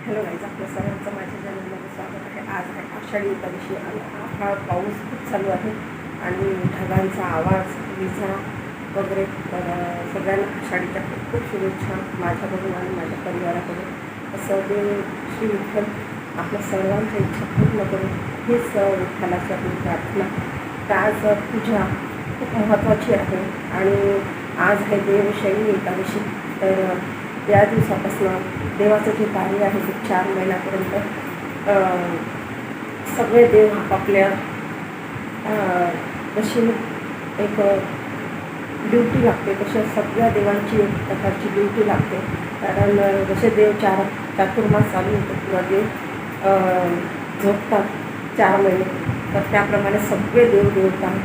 Hello guys, आपल्या सर्वांचं माझ्या चॅनलमध्ये स्वागत आहे. आज आहे आषाढी एकादशी आणि हा पाऊस खूप चालू आहे आणि ढगांचा आवाज, विजा वगैरे. तर सगळ्यांना आषाढीच्या खूप खूप शुभेच्छा माझ्याकडून आणि माझ्या परिवाराकडून. असं ते श्री विठ्ठल आपल्या सर्वांच्या इच्छा पूर्ण करून हीच विठ्ठलाची आपली प्रार्थना. तर आज पूजा खूप महत्त्वाची आहे आणि आज आहे देवशैनी एकादशी. तर या दिवसापासून देवाचं जे कार्य आहे ते 4 महिन्यापर्यंत सगळे देव आपापल्या जशी एक ड्युटी लागते तशा सगळ्या देवांची एक प्रकारची ड्युटी लागते. कारण जसे देव चातुर्मास चालू होतो किंवा देव झोपतात 4 महिने, तर त्याप्रमाणे सगळे देवदेवता,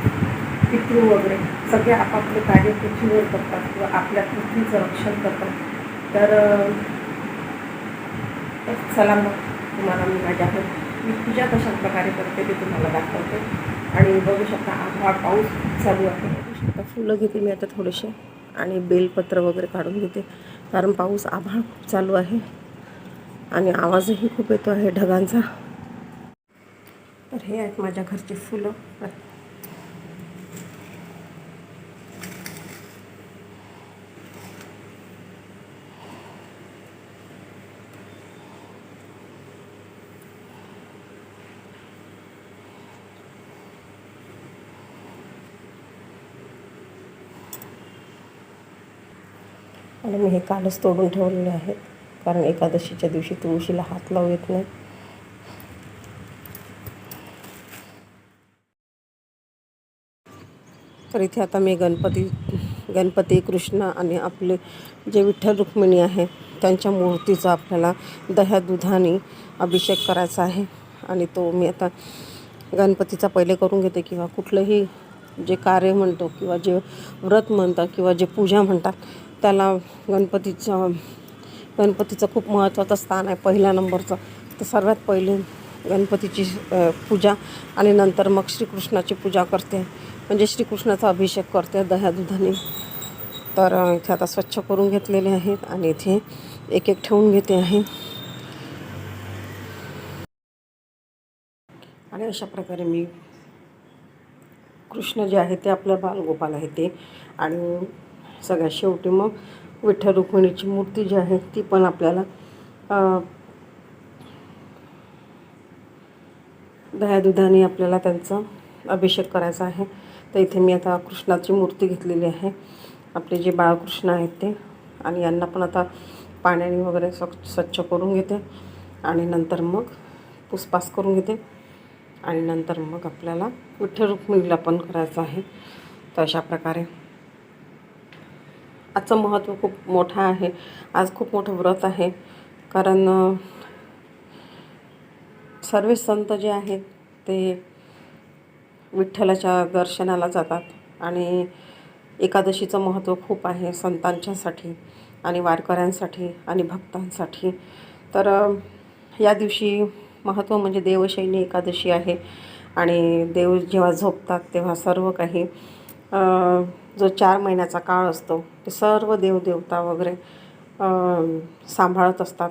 पितृ वगैरे सगळे आपापले कार्य पृथ्वीवर करतात किंवा आपल्या पृथ्वीचं रक्षण करतात. तर चला मग तुम्हाला मी पूजा कशा प्रकारे करते ते तुम्हाला दाखवते. आणि बघू शकता आभाळ पाऊस चालू आहे. बघू शकता फुलं घेते मी आता थोडेसे आणि बेलपत्र वगैरे काढून घेते, कारण पाऊस आभाळ खूप चालू आहे आणि आवाजही खूप येतो आहे ढगांचा. तर हे आहेत माझ्या घरची फुलं. आणि मी हे कालच तोडून ठेवलेले आहेत, कारण एकादशीच्या दिवशी तुळशीला हात लावू येत नाही. तर इथे आता मी गणपती कृष्ण आणि आपले जे विठ्ठल रुक्मिणी आहे त्यांच्या मूर्तीचा आपल्याला दह्या दुधाने अभिषेक करायचा आहे. आणि तो मी आता गणपतीचा पहिले करून घेते, किंवा कुठलंही जे कार्य म्हणतो किंवा जे व्रत म्हणतात किंवा जे पूजा म्हणतात त्याला गणपतीचं खूप महत्त्वाचं स्थान आहे, पहिल्या नंबरचं. तर सर्वात पहिले गणपतीची पूजा आणि नंतर मग श्रीकृष्णाची पूजा करते, म्हणजे श्रीकृष्णाचा अभिषेक करते दह्या दुधाने. तर इथे आता स्वच्छ करून घेतलेले आहेत आणि इथे एक एक ठेवून घेते आहे. आणि अशा प्रकारे मी कृष्ण जे आहे ते आपलं बालगोपाल आहे ते, आणि सगळ्यात शेवटी मग विठ्ठल रुक्मिणीची मूर्ती जी आहे ती पण आपल्याला दह्या दुधाने आपल्याला त्यांचा अभिषेक करायचा आहे. तर इथे मी आता कृष्णाची मूर्ती घेतलेली आहे, आपले जे बाळकृष्ण आहेत ते. आणि यांना पण आता पाण्याने वगैरे स्वच्छ करून घेते आणि नंतर मग पुसपास करून घेते. आणि नंतर मग आपल्याला विठ्ठल रुक्मिणीला पण करायचं आहे. तर अशा प्रकारे आजचं महत्त्व खूप मोठं आहे. आज खूप मोठं व्रत आहे, कारण सर्व संत जे आहेत ते विठ्ठलाच्या दर्शनाला जातात आणि एकादशीचं महत्त्व खूप आहे संतांच्यासाठी आणि वारकऱ्यांसाठी आणि भक्तांसाठी. तर या दिवशी महत्त्व म्हणजे देवशैनी एकादशी आहे आणि देव जेव्हा झोपतात तेव्हा सर्व काही जो 4 महिन्याचा काळ असतो ते सर्व देवदेवता वगैरे सांभाळत असतात,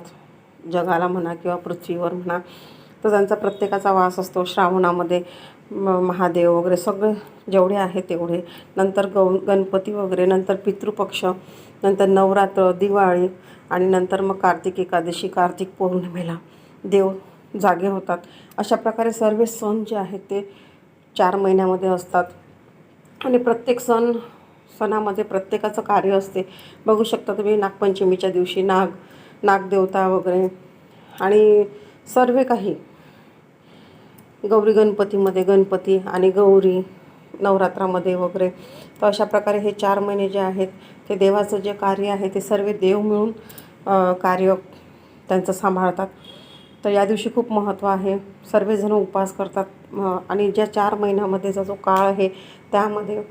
जगाला म्हणा किंवा पृथ्वीवर म्हणा. तर त्यांचा प्रत्येकाचा वास असतो. श्रावणामध्ये महादेव वगैरे सगळे जेवढे आहेत तेवढे, नंतर गणपती वगैरे, नंतर पितृपक्ष, नंतर नवरात्र, दिवाळी आणि नंतर मग कार्तिक एकादशी, कार्तिक पौर्णिमेला देव जागे होतात. अशा प्रकारे सर्व सण जे आहेत ते 4 महिन्यामध्ये असतात आणि प्रत्येक सणामध्ये प्रत्येकाचं कार्य असते. बघू शकता तुम्ही नागपंचमीच्या दिवशी नागदेवता वगैरे आणि सर्व काही, गौरी गणपतीमध्ये गणपती आणि गौरी, नवरात्रामध्ये वगैरे. तर अशा प्रकारे हे 4 महिने जे आहेत ते देवाचं जे कार्य आहे ते सर्व देव मिळून कार्य त्यांचं सांभाळतात. तर या दिवशी खूप महत्त्व आहे. सर्वजण उपवास करतात आणि ज्या 4 महिन्यामध्येचा जो काळ आहे त्यामध्ये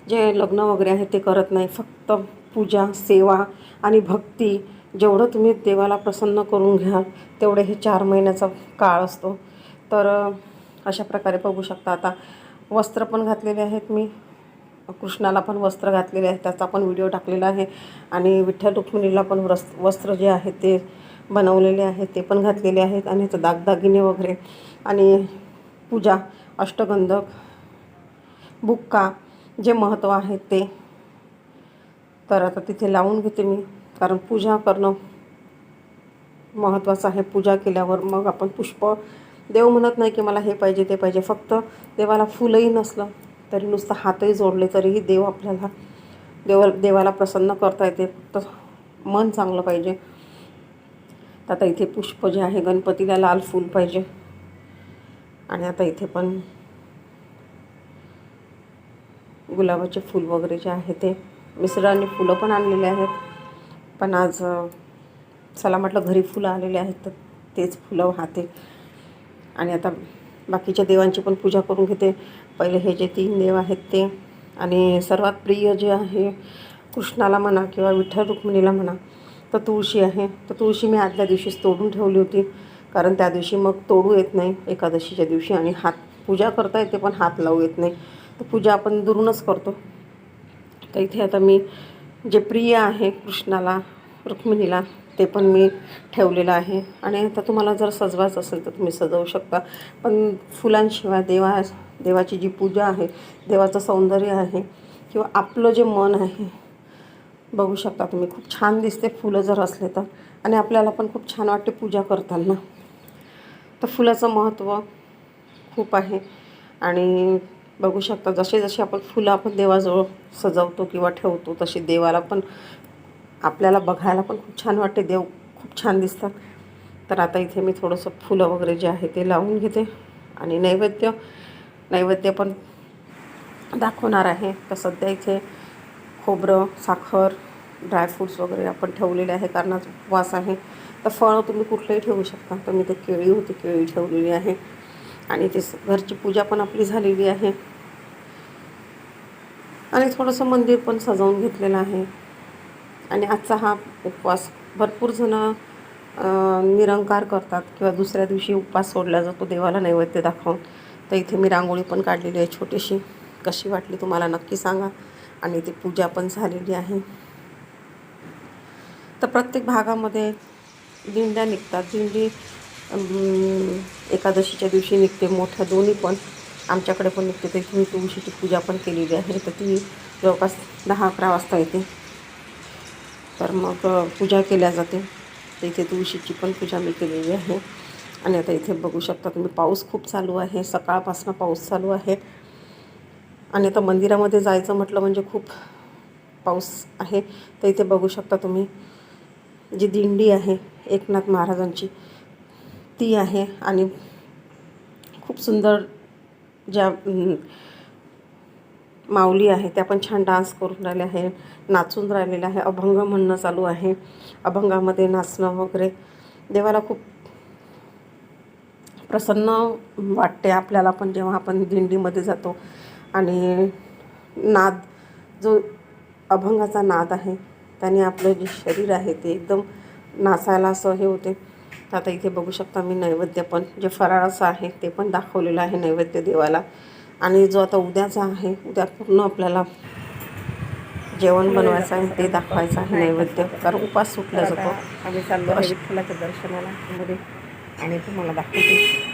जे लग्न वगैरे आहे ते करत नाही, फक्त पूजा, सेवा आणि भक्ती. जेवढं तुम्ही देवाला प्रसन्न करून घ्याल तेवढे हे 4 महिन्याचा काळ असतो. तर अशा प्रकारे बघू शकता. आता वस्त्र पण घातलेले आहेत मी, कृष्णाला पण वस्त्र घातलेले आहे, त्याचा पण व्हिडिओ टाकलेला आहे. आणि विठ्ठल रुक्मिणीला पण वस्त्र जे आहे ते बनवलेले आहेत ते पण घातलेले आहेत. आणि याचं दागदागिने वगैरे आणि पूजा, अष्टगंधक, बुक्का जे महत्त्व आहे ते. तर आता तिथे लावून घेते मी, कारण पूजा करणं महत्त्वाचं आहे. पूजा केल्यावर मग आपण पुष्प, देव म्हणत नाही की मला हे पाहिजे ते पाहिजे. फक्त देवाला फुलंही नसलं तरी, नुसतं हातही जोडले तरीही देव आपल्याला देवाला प्रसन्न करता येते. फक्त मन चांगलं पाहिजे. तर आता इथे पुष्प जे आहे, गणपतीला लाल फूल पाहिजे. आणि आता इथे पण गुलाबाचे फूल वगैरे जे आहे ते मिस्टरांनी फुलं पण आणलेले आहेत. पण आज चला म्हटलं घरी फुलं आलेले आहेत तर तेच फुलं वाहते. आणि आता बाकीच्या देवांची पण पूजा करून घेते. पहिले हे जे 3 देव आहेत ते, आणि सर्वात प्रिय जे आहे कृष्णाला म्हणा किंवा विठ्ठल रुक्मिणीला म्हणा, तर तुळशी आहे. तर तुळशी मी आदल्या दिवशीच तोडून ठेवली होती, कारण त्या दिवशी मग तोडू येत नाही एकादशीच्या दिवशी. आणि पूजा करता येते पण हात लावू येत नाही. तर पूजा आपण दुरूनच करतो. तर इथे आता मी जे प्रिय आहे कृष्णाला, रुक्मिणीला, ते पण मी ठेवलेलं आहे. आणि आता तुम्हाला जर सजवायचं असेल तर तुम्ही सजवू शकता. पण फुलांशिवाय देवाची जी पूजा आहे, देवाचं सौंदर्य आहे किंवा आपलं जे मन आहे, बघू शकता तुम्ही, खूप छान दिसते फुलं जर असले तर. आणि आपल्याला पण खूप छान वाटते पूजा करताना. तर फुलाचं महत्त्व खूप आहे. आणि बघू शकता जसे जसे आपण देवाजवळ सजवतो किंवा ठेवतो, तसे देवाला पण, आपल्याला बघायला पण खूप छान वाटते. देव खूप छान दिसतात. तर आता इथे मी थोडंसं फुलं वगैरे जे आहे ते लावून घेते. आणि नैवेद्य पण दाखवणार आहे. तर सध्या इथे खोबरं, साखर, ड्रायफ्रूट्स वगैरे आपण ठेवलेले आहे, कारण आज उपवास आहे. तर फळं तुम्ही कुठलंही ठेवू शकता. तर मी ते केळी होती, केळी ठेवलेली आहे. आणि ते घरची पूजा पण आपली झालेली आहे. आणि थोडंसं मंदिर पण सजवून घेतलेलं आहे. आणि आजचा हा उपवास भरपूर जणं निरंकार करतात किंवा दुसऱ्या दिवशी उपवास सोडला जातो देवाला नैवेद्य दाखवून. तर इथे मी रांगोळी पण काढलेली आहे छोटीशी. कशी वाटली तुम्हाला नक्की सांगा. आणि ती पूजा पण झालेली आहे. तर प्रत्येक भागामध्ये दिंड्या निघतात. दिंडी एकादशीच्या दिवशी निघते, मोठ्या दोन्ही पण. आमच्याकडे पण निघते. तर इथे मी तुळशीची पूजा पण केलेली आहे. तर ती जवळपास 10-11 वाजता येते. तर मग पूजा केल्या जाते. तर इथे तुळशीची पण पूजा मी केलेली आहे. आणि आता इथे बघू शकता तुम्ही, पाऊस खूप चालू आहे. सकाळपासून पाऊस चालू आहे. आणि आता मंदिरामध्ये जायचं म्हटलं म्हणजे खूप पाऊस आहे. तर इथे बघू शकता तुम्ही, जी दिंडी आहे एकनाथ महाराजांची, ती आहे. आणि खूप सुंदर ज्या माऊली आहे त्या पण छान डान्स करून राहिल्या आहे, नाचून राहिलेल्या आहे. अभंग म्हणणं चालू आहे. अभंगामध्ये नाचणं वगैरे, देवाला खूप प्रसन्न वाटते आपल्याला पण जेव्हा आपण दिंडीमध्ये जातो. आणि नाद, जो अभंगाचा नाद आहे, त्याने आपलं जे शरीर आहे ते एकदम नाचायला असं हे होते. तर आता इथे बघू शकता मी नैवेद्य पण, जे फराळाचं आहे ते पण दाखवलेलं आहे नैवेद्य देवाला. आणि जो आता उद्याचा आहे, उद्या पूर्ण आपल्याला जेवण बनवायचं आहे, ते दाखवायचं आहे नैवेद्य, कारण उपास सुटला जातो. आम्ही चाललो आहे विठ्ठलाच्या दर्शनाला मध्ये. आणि तुम्हाला दाखवते